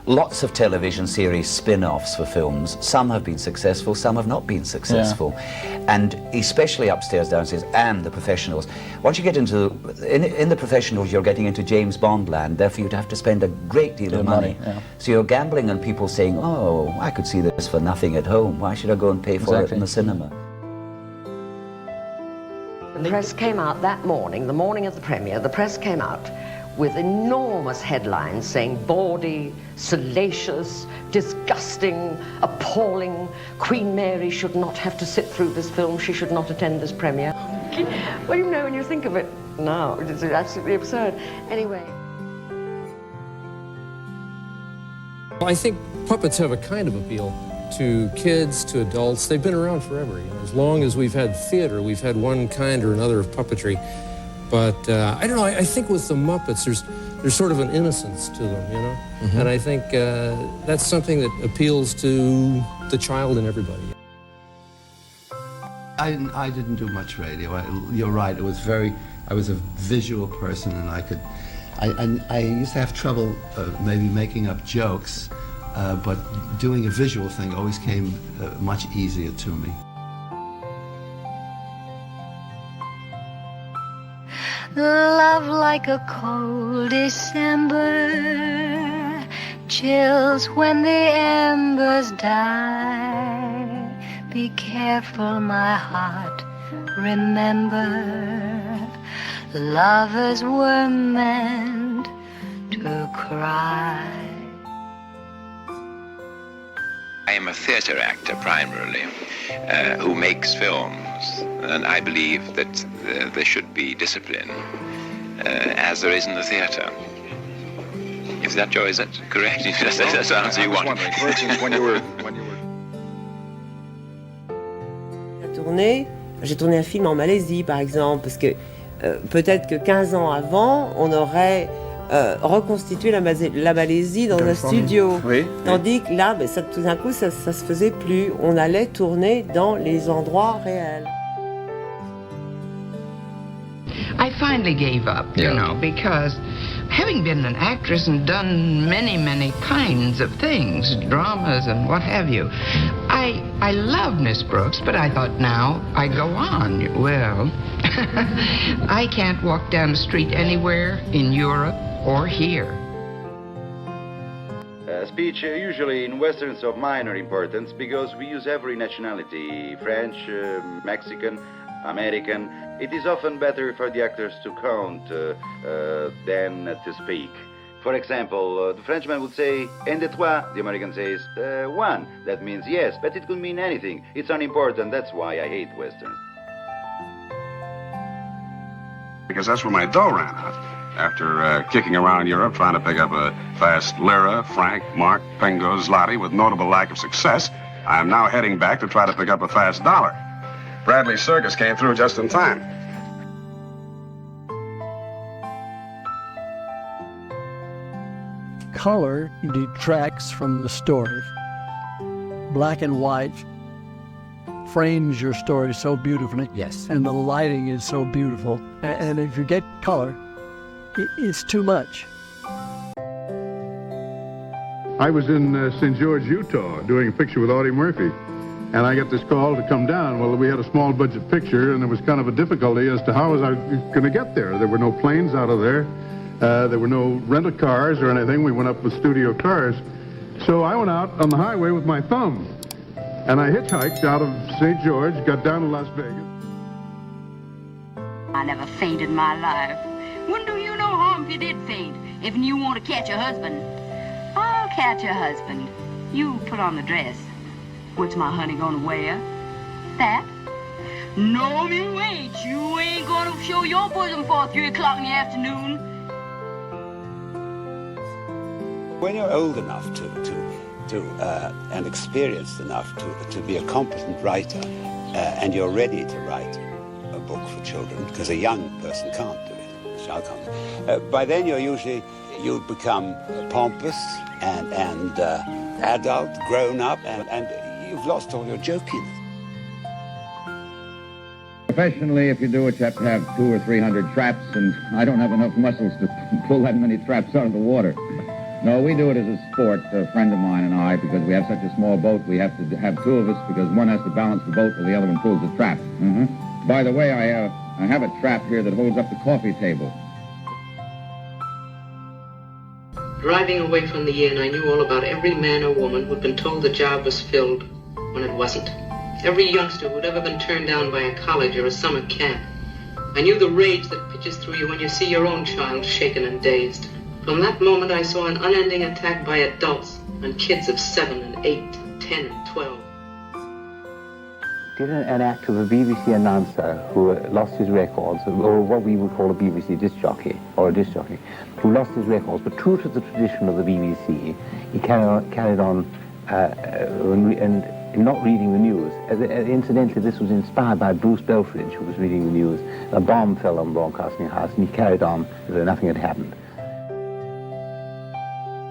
lots of television series spin-offs for films. Some have been successful, some have not been successful. And especially upstairs, downstairs, and the professionals. Once you get into, in the professionals, you're getting into James Bond land, therefore you'd have to spend a great deal of money. So you're gambling on people saying, oh, I could see this for nothing at home. Why should I go and pay for it in the cinema? The press came out that morning, the morning of the premiere, the press came out with enormous headlines saying bawdy, salacious, disgusting, appalling. Queen Mary should not have to sit through this film. She should not attend this premiere. Well, you know, when you think of it now, it's absolutely absurd. Anyway. I think puppets have a kind of appeal to kids, to adults. They've been around forever. You know, as long as we've had theater, we've had one kind or another of puppetry. But I don't know, I think with the Muppets, there's sort of an innocence to them, you know? And I think that's something that appeals to the child in everybody. I didn't do much radio. You're right, it was I was a visual person, and I used to have trouble maybe making up jokes, but doing a visual thing always came much easier to me. Love like a cold December, chills when the embers die. Be careful, my heart, remember, lovers were meant to cry. I am a theatre actor primarily, who makes films, and I believe that there should be discipline, as there is in the theatre. Is that, Joe, is that correct? That's the answer you want. For instance, when you were... J'ai tourné un film en Malaisie, par exemple, parce que peut-être que 15 ans avant, on aurait reconstitué la Malaisie dans un studio. Oui, tandis que là, ça, tout d'un coup, ça se faisait plus. On allait tourner dans les endroits réels. I finally gave up, you know, because having been an actress and done many, many kinds of things, dramas and what have you, I love Miss Brooks, but I thought now I go on. Well, I can't walk down the street anywhere in Europe or here. Speech usually in westerns of minor importance because we use every nationality, French, Mexican, American. It is often better for the actors to count than to speak. For example, the Frenchman would say, un de trois, the American says, one. That means yes, but it could mean anything. It's unimportant, that's why I hate westerns. Because that's where my dough ran out. After kicking around Europe trying to pick up a fast lira, franc, mark, pingo, zloty with notable lack of success, I am now heading back to try to pick up a fast dollar. Bradley's circus came through just in time. Color detracts from the story. Black and white frames your story so beautifully. Yes. And the lighting is so beautiful. And if you get color, it's too much. I was in St. George, Utah, doing a picture with Audie Murphy. And I got this call to come down. Well, we had a small budget picture, and there was kind of a difficulty as to how was I going to get there. There were no planes out of there. There were no rental cars or anything. We went up with studio cars. So I went out on the highway with my thumb. And I hitchhiked out of St. George, got down to Las Vegas. I never fainted in my life. Wouldn't do you no harm if you did faint. If you want to catch your husband, I'll catch your husband. You put on the dress. What's my honey gonna wear? That? No, you ain't. You ain't gonna show your bosom before 3 o'clock in the afternoon. When you're old enough and experienced enough to be a competent writer, and you're ready to write a book for children, because a young person can't do it, a child can't. By then you become pompous and adult, grown up, and you've lost all your jokiness. Professionally, if you do it, you have to have 200 or 300 traps, and I don't have enough muscles to pull that many traps out of the water. No, we do it as a sport, a friend of mine and I, because we have such a small boat, we have to have two of us because one has to balance the boat while the other one pulls the trap. By the way, I have a trap here that holds up the coffee table. Driving away from the inn, I knew all about every man or woman who'd been told the job was filled when it wasn't. Every youngster who'd ever been turned down by a college or a summer camp. I knew the rage that pitches through you when you see your own child shaken and dazed. From that moment, I saw an unending attack by adults on kids of 7 and 8, 10 and 12. Did an act of a BBC announcer who lost his records, or what we would call a BBC disc jockey, or a disc jockey, who lost his records, but true to the tradition of the BBC, he carried on and not reading the news. Incidentally, this was inspired by Bruce Belfridge, who was reading the news. A bomb fell on Broadcasting House, and he carried on as though nothing had happened.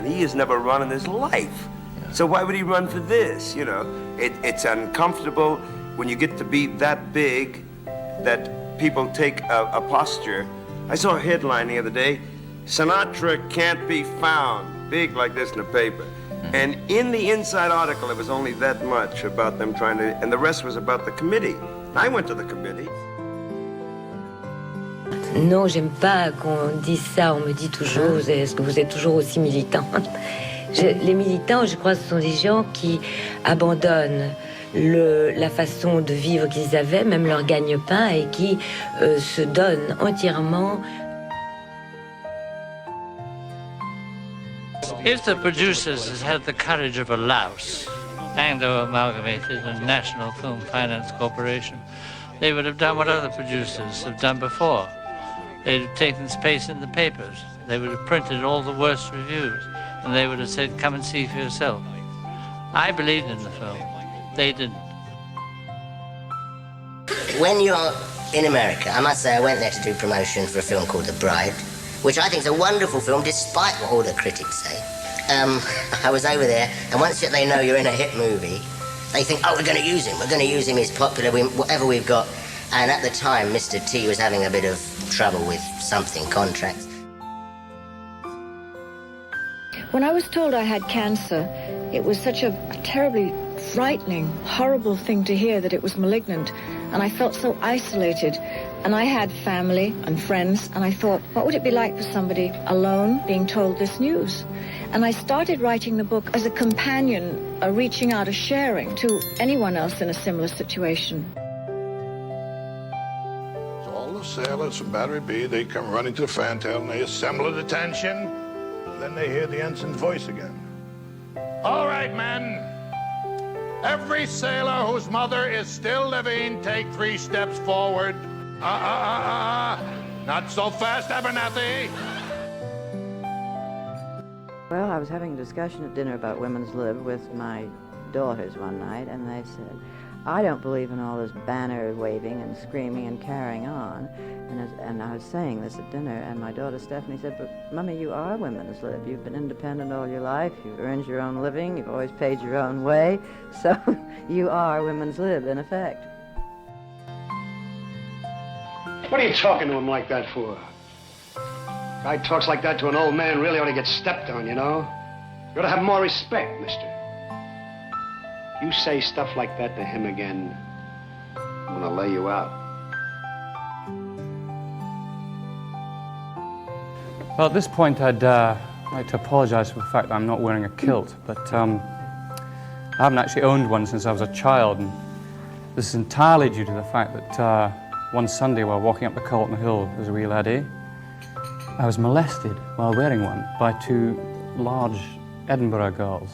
He has never run in his life, so why would he run for this? You know, it's uncomfortable when you get to be that big that people take a posture. I saw a headline the other day, Sinatra can't be found, big like this in the paper. And in the inside article, it was only that much about them trying to, and the rest was about the committee. I went to the committee. Non, j'aime pas qu'on dise ça. On me dit toujours, est-ce que vous êtes toujours aussi militant? Les militants, je crois, ce sont des gens qui abandonnent la façon de vivre qu'ils avaient, même leur gagne-pain, et qui se donnent entièrement. If the producers had had the courage of a louse, Anglo Amalgamated and National Film Finance Corporation, they would have done what other producers have done before. They'd have taken space in the papers. They would have printed all the worst reviews, and they would have said, come and see for yourself. I believed in the film. They didn't. When you're in America, I must say I went there to do promotion for a film called The Bride, which I think is a wonderful film, despite what all the critics say. I was over there, and once they know you're in a hit movie, they think, oh, we're going to use him. We're going to use him. He's popular, whatever we've got. And at the time, Mr. T was having a bit of trouble with something, contracts. When I was told I had cancer, it was such a terribly frightening, horrible thing to hear that it was malignant. And I felt so isolated. And I had family and friends, and I thought, what would it be like for somebody alone being told this news? And I started writing the book as a companion, reaching out, a sharing to anyone else in a similar situation. So all the sailors from Battery B, they come running to the fantail and they assemble at attention. And then they hear the ensign's voice again. All right, men. Every sailor whose mother is still living, take 3 steps forward. Not so fast, Abernathy. Well, I was having a discussion at dinner about women's lib with my daughters one night, and they said, I don't believe in all this banner waving and screaming and carrying on. And I was saying this at dinner, and my daughter Stephanie said, but Mummy, you are women's lib. You've been independent all your life. You've earned your own living. You've always paid your own way. So you are women's lib, in effect. What are you talking to him like that for? Guy talks like that to an old man really ought to get stepped on, you know? You ought to have more respect, mister. You say stuff like that to him again, I'm gonna lay you out. Well, at this point, I'd like to apologize for the fact that I'm not wearing a kilt, but I haven't actually owned one since I was a child, and this is entirely due to the fact that one Sunday while walking up the Colton Hill as a wee laddie, I was molested while wearing one by 2 large Edinburgh girls.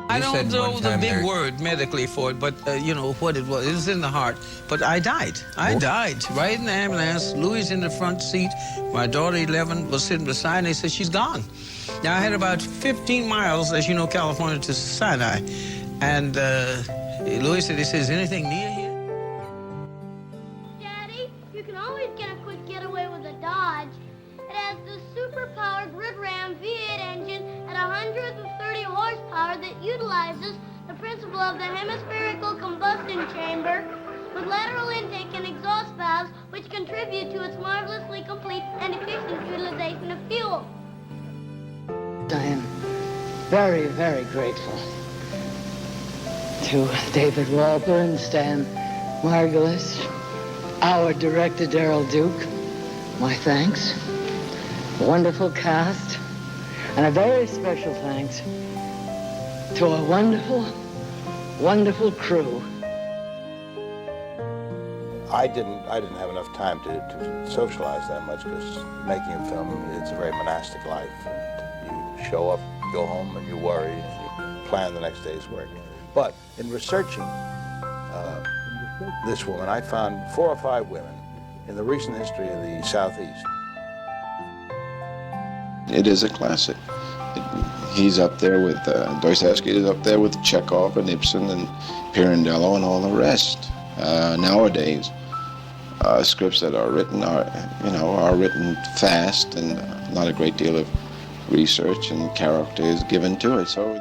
I don't know the big word medically for it, but you know what it was. It was in the heart. But I died. I died right in the ambulance. Louis in the front seat. My daughter, 11, was sitting beside me. They said, she's gone. Now, I had about 15 miles, as you know, California to Sinai. And Louis said, is anything near here? Daddy, you can always get a quick getaway with a Dodge. It has the super-powered Ritt Ram V8 engine at 130 horsepower that utilizes the principle of the hemispherical combustion chamber with lateral intake and exhaust valves, which contribute to its marvelously complete and efficient utilization of fuel. very, very grateful to David Walburn, Stan Margulis, our director, Daryl Duke. My thanks. Wonderful cast. And a very special thanks to a wonderful, wonderful crew. I didn't have enough time to socialize that much because making a film, it's a very monastic life. And you show up, go home, and you worry, and you plan the next day's work. But in researching this woman, I found 4 or 5 women in the recent history of the Southeast. It is a classic. He's up there with, Dostoevsky is up there with Chekhov and Ibsen and Pirandello and all the rest. Nowadays, scripts that are written are written fast and not a great deal of research and character is given to it. So